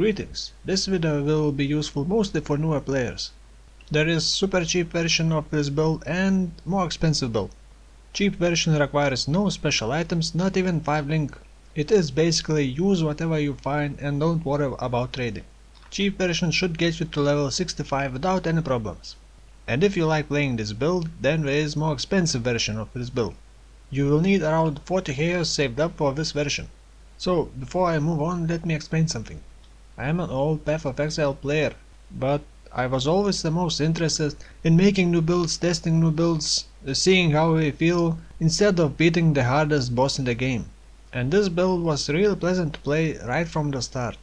Greetings, this video will be useful mostly for newer players. There is super cheap version of this build and more expensive build. Cheap version requires no special items, not even 5 link. It is basically use whatever you find and don't worry about trading. Cheap version should get you to level 65 without any problems. And if you like playing this build, then there is more expensive version of this build. You will need around 40 hairs saved up for this version. So before I move on, let me explain something. I am an old Path of Exile player, but I was always the most interested in making new builds, testing new builds, seeing how they feel, instead of beating the hardest boss in the game. And this build was really pleasant to play right from the start.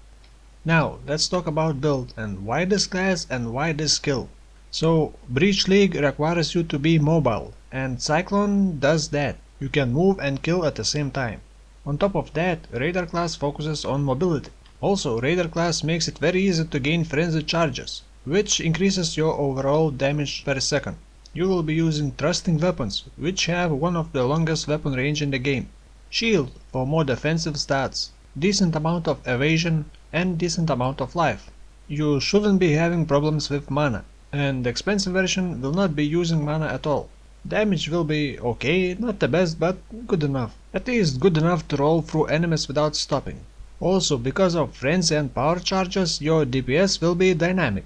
Now, let's talk about build and why this class and why this skill. So, Breach League requires you to be mobile, and Cyclone does that. You can move and kill at the same time. On top of that, Raider class focuses on mobility. Also, Raider class makes it very easy to gain frenzied charges, which increases your overall damage per second. You will be using thrusting weapons, which have one of the longest weapon range in the game. Shield for more defensive stats, decent amount of evasion and decent amount of life. You shouldn't be having problems with mana, and the expensive version will not be using mana at all. Damage will be okay, not the best, but good enough. At least good enough to roll through enemies without stopping. Also, because of frenzy and power charges, your DPS will be dynamic.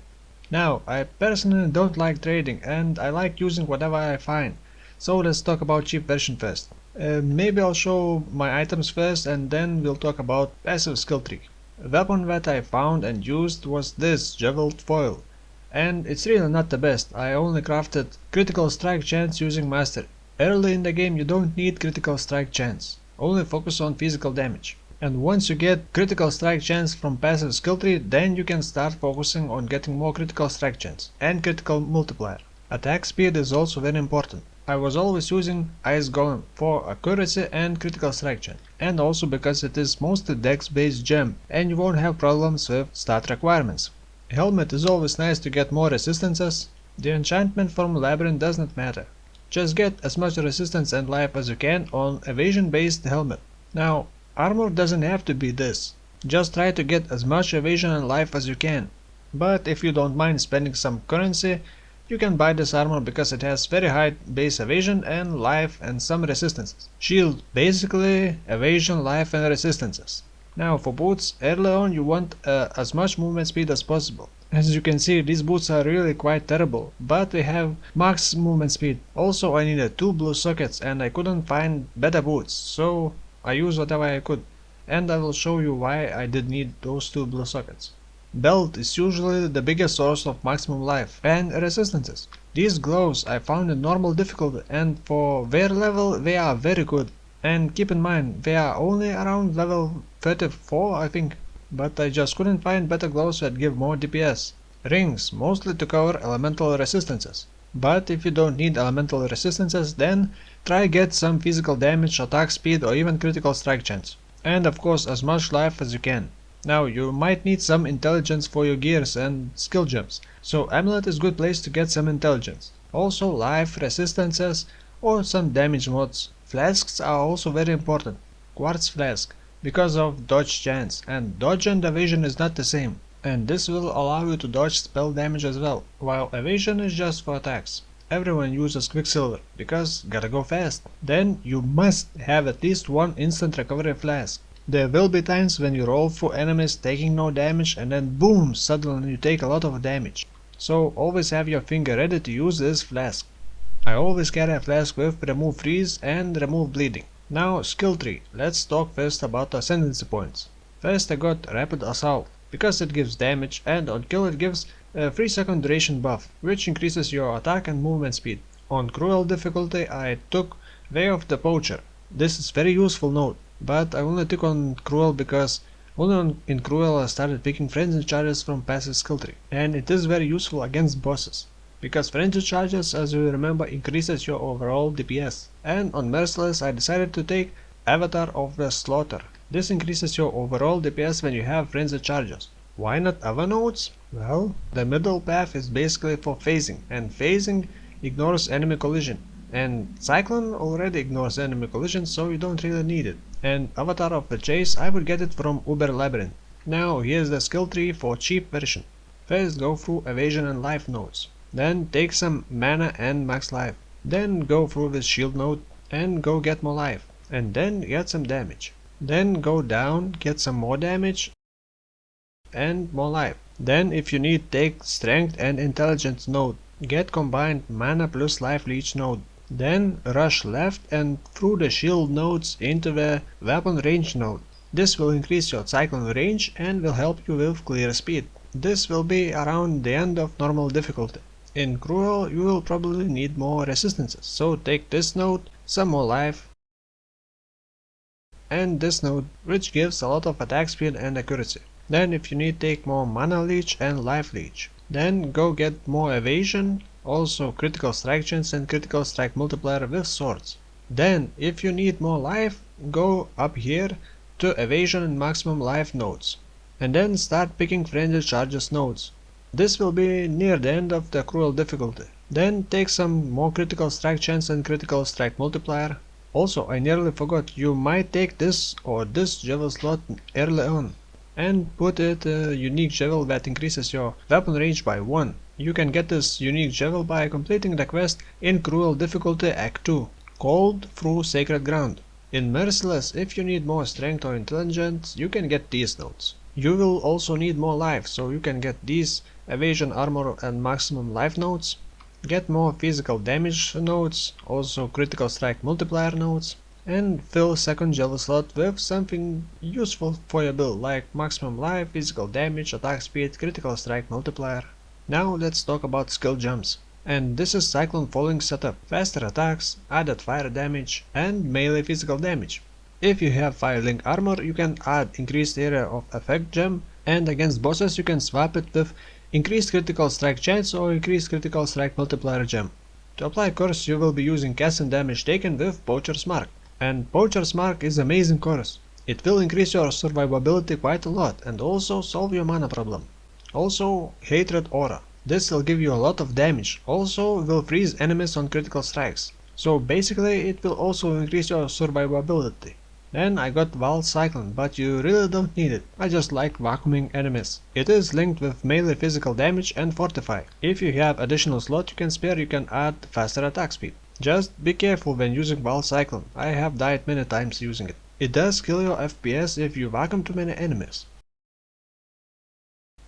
Now, I personally don't like trading and I like using whatever I find. So let's talk about cheap version first. Maybe I'll show my items first and then we'll talk about passive skill tree. A weapon that I found and used was this Javeled Foil. And it's really not the best. I only crafted critical strike chance using mastery. Early in the game you don't need critical strike chance. Only focus on physical damage. And once you get critical strike chance from passive skill tree, then you can start focusing on getting more critical strike chance and critical multiplier. Attack speed is also very important. I was always using Ice Golem for accuracy and critical strike chance, and also because it is mostly dex based gem and you won't have problems with stat requirements. Helmet is always nice to get more resistances. The enchantment from Labyrinth does not matter. Just get as much resistance and life as you can on evasion based helmet. Now, armor doesn't have to be this. Just try to get as much evasion and life as you can. But if you don't mind spending some currency, you can buy this armor because it has very high base evasion and life and some resistances. Shield, basically evasion, life and resistances. Now for boots, early on you want as much movement speed as possible. As you can see, these boots are really quite terrible, but they have max movement speed. Also I needed 2 blue sockets and I couldn't find better boots, so I used whatever I could, and I will show you why I did need those 2 blue sockets. Belt is usually the biggest source of maximum life and resistances. These gloves I found in normal difficulty and for their level they are very good. And keep in mind, they are only around level 34 I think, but I just couldn't find better gloves that give more DPS. Rings, mostly to cover elemental resistances. But if you don't need elemental resistances, then try get some physical damage, attack speed or even critical strike chance. And of course as much life as you can. Now you might need some intelligence for your gears and skill gems, so amulet is good place to get some intelligence. Also life, resistances or some damage mods. Flasks are also very important. Quartz flask, because of dodge chance, and dodge and evasion is not the same. And this will allow you to dodge spell damage as well, while evasion is just for attacks. Everyone uses Quicksilver, because gotta go fast. Then you must have at least one instant recovery flask. There will be times when you roll through enemies taking no damage and then boom, suddenly you take a lot of damage. So always have your finger ready to use this flask. I always carry a flask with remove freeze and remove bleeding. Now skill tree, let's talk first about ascendancy points. First I got rapid assault, because it gives damage and on kill it gives a 3-second duration buff, which increases your attack and movement speed. On cruel difficulty I took Way of the Poacher. This is very useful note, but I only took on cruel because in cruel I started picking frenzy charges from passive skill tree, and it is very useful against bosses. Because frenzy charges, as you remember, increases your overall DPS. And on Merciless I decided to take Avatar of the Slaughter. This increases your overall DPS when you have frenzy charges. Why not other nodes? Well, the middle path is basically for phasing, and phasing ignores enemy collision. And Cyclone already ignores enemy collision, so you don't really need it. And Avatar of the Chase, I would get it from Uber Labyrinth. Now here's the skill tree for cheap version. First go through evasion and life nodes. Then take some mana and max life. Then go through this shield node and go get more life. And then get some damage. Then go down, get some more damage and more life. Then if you need, take strength and intelligence node. Get combined mana plus life leech node. Then rush left and through the shield nodes into the weapon range node. This will increase your cyclone range and will help you with clear speed. This will be around the end of normal difficulty. In cruel you will probably need more resistances, so take this node, some more life, and this node, which gives a lot of attack speed and accuracy. Then if you need, take more mana leech and life leech. Then go get more evasion, also critical strike chance and critical strike multiplier with swords. Then if you need more life, go up here to evasion and maximum life nodes. And then start picking friendly charges nodes. This will be near the end of the cruel difficulty. Then take some more critical strike chance and critical strike multiplier. Also, I nearly forgot, you might take this or this javel slot early on and put it a unique javel that increases your weapon range by 1. You can get this unique javel by completing the quest in Cruel Difficulty Act 2, called Through Sacred Ground. In Merciless, if you need more strength or intelligence, you can get these nodes. You will also need more life, so you can get these evasion, armor and maximum life nodes. Get more physical damage nodes, also critical strike multiplier nodes, and fill second javel slot with something useful for your build, like maximum life, physical damage, attack speed, critical strike multiplier. Now let's talk about skill jumps. And this is Cyclone Falling setup, faster attacks, added fire damage, and melee physical damage. If you have fire link armor, you can add increased area of effect gem, and against bosses you can swap it with increased critical strike chance or increased critical strike multiplier gem. To apply curse you will be using cast and damage taken with Poacher's Mark. And Poacher's Mark is amazing curse. It will increase your survivability quite a lot and also solve your mana problem. Also Hatred Aura. This will give you a lot of damage, also will freeze enemies on critical strikes. So basically it will also increase your survivability. Then I got Wild Cyclone, but you really don't need it. I just like vacuuming enemies. It is linked with melee physical damage and fortify. If you have additional slot you can spare, you can add faster attack speed. Just be careful when using Wild Cyclone. I have died many times using it. It does kill your FPS if you vacuum too many enemies.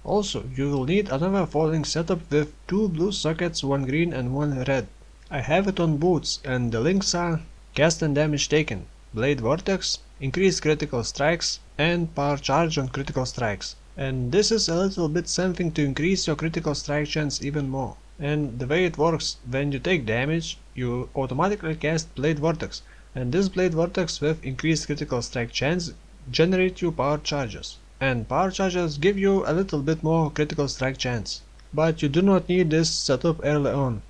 Also, you will need another falling setup with 2 blue sockets, 1 green and 1 red. I have it on boots and the links are cast and damage taken, blade vortex, increased critical strikes and power charge on critical strikes. And this is a little bit something to increase your critical strike chance even more. And the way it works, when you take damage, you automatically cast blade vortex, and this blade vortex with increased critical strike chance generate you power charges. And power charges give you a little bit more critical strike chance. But you do not need this setup early on.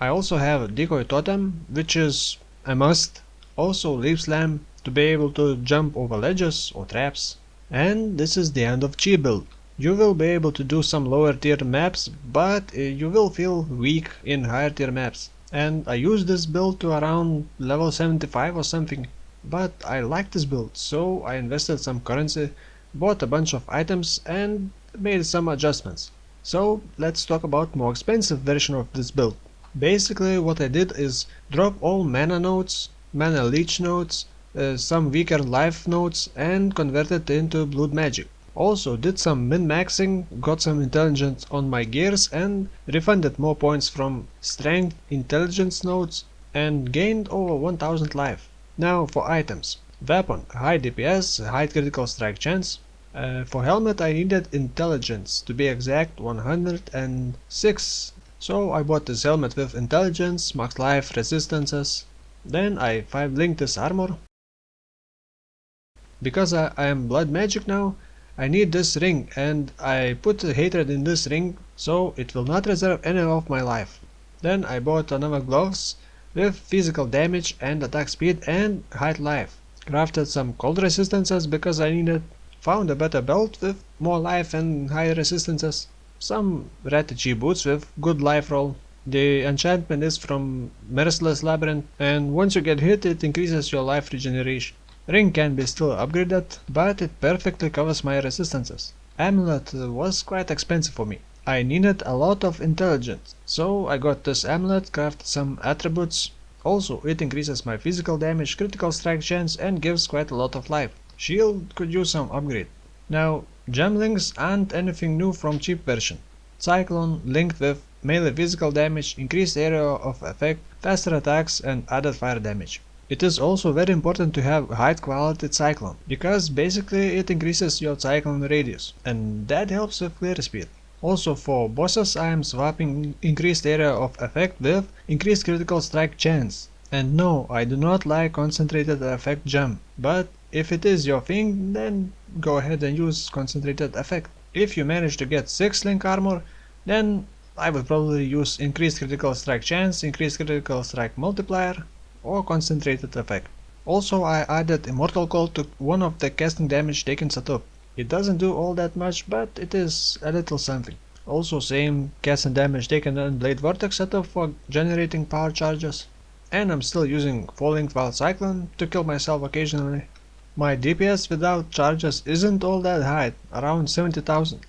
I also have Decoy Totem, which is a must. Also Leap Slam to be able to jump over ledges or traps. And this is the end of Chi build. You will be able to do some lower tier maps, but you will feel weak in higher tier maps. And I used this build to around level 75 or something. But I like this build, so I invested some currency, bought a bunch of items and made some adjustments. So let's talk about more expensive version of this build. Basically what I did is drop all mana nodes, mana leech nodes, some weaker life nodes and converted into blood magic. Also did some min-maxing, got some intelligence on my gears and refunded more points from strength intelligence nodes and gained over 1000 life. Now for items. Weapon, high DPS, high critical strike chance. For helmet I needed intelligence, to be exact 106. So I bought this helmet with intelligence, max life, resistances. Then I 5 linked this armor. Because I am blood magic now, I need this ring and I put hatred in this ring so it will not reserve any of my life. Then I bought another gloves with physical damage and attack speed and height life. Crafted some cold resistances because I needed. Found a better belt with more life and higher resistances. Some red Chi boots with good life roll. The enchantment is from Merciless Labyrinth and once you get hit it increases your life regeneration. Ring can be still upgraded, but it perfectly covers my resistances. Amulet was quite expensive for me. I needed a lot of intelligence, so I got this amulet, crafted some attributes. Also, it increases my physical damage, critical strike chance, and gives quite a lot of life. Shield could use some upgrade. Now, gemlings aren't anything new from cheap version. Cyclone linked with melee physical damage, increased area of effect, faster attacks, and added fire damage. It is also very important to have high quality Cyclone, because basically it increases your Cyclone radius, and that helps with clear speed. Also for bosses I am swapping increased area of effect with increased critical strike chance. And no, I do not like concentrated effect gem, but if it is your thing, then go ahead and use concentrated effect. If you manage to get 6 link armor, then I would probably use increased critical strike chance, increased critical strike multiplier, or concentrated effect. Also I added Immortal Cold to one of the casting damage taken setup. It doesn't do all that much, but it is a little something. Also same casting damage taken on Blade Vortex setup for generating power charges. And I'm still using Falling while Cyclone to kill myself occasionally. My DPS without charges isn't all that high, around 70,000.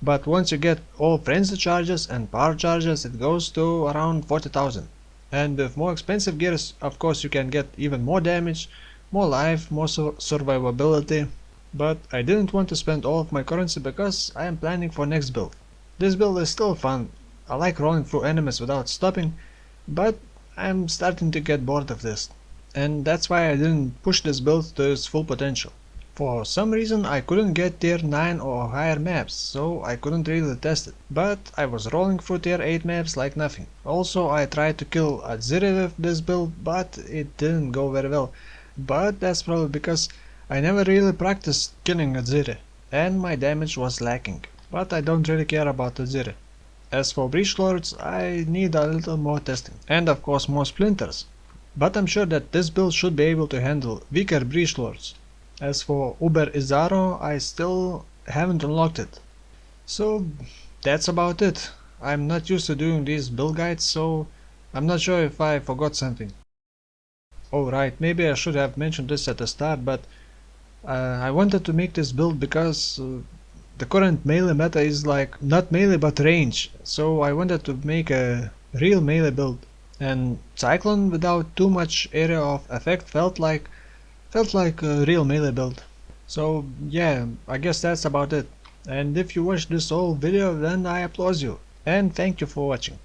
But once you get all frenzy charges and power charges it goes to around 40,000. And with more expensive gears, of course you can get even more damage, more life, more survivability. But I didn't want to spend all of my currency because I am planning for next build. This build is still fun, I like rolling through enemies without stopping, but I'm starting to get bored of this. And that's why I didn't push this build to its full potential. For some reason I couldn't get tier 9 or higher maps, so I couldn't really test it, but I was rolling through tier 8 maps like nothing. Also I tried to kill Aziri with this build, but it didn't go very well. But that's probably because I never really practiced killing Aziri, and my damage was lacking. But I don't really care about Aziri. As for Breach Lords, I need a little more testing, and of course more splinters. But I'm sure that this build should be able to handle weaker Breach Lords. As for Uber Izaro, I still haven't unlocked it. So that's about it. I'm not used to doing these build guides, so I'm not sure if I forgot something. Oh right, maybe I should have mentioned this at the start, but I wanted to make this build because the current melee meta is like not melee but range, so I wanted to make a real melee build. And Cyclone without too much area of effect felt like a real melee build. So yeah, I guess that's about it. And if you watched this whole video, then I applaud you. And thank you for watching.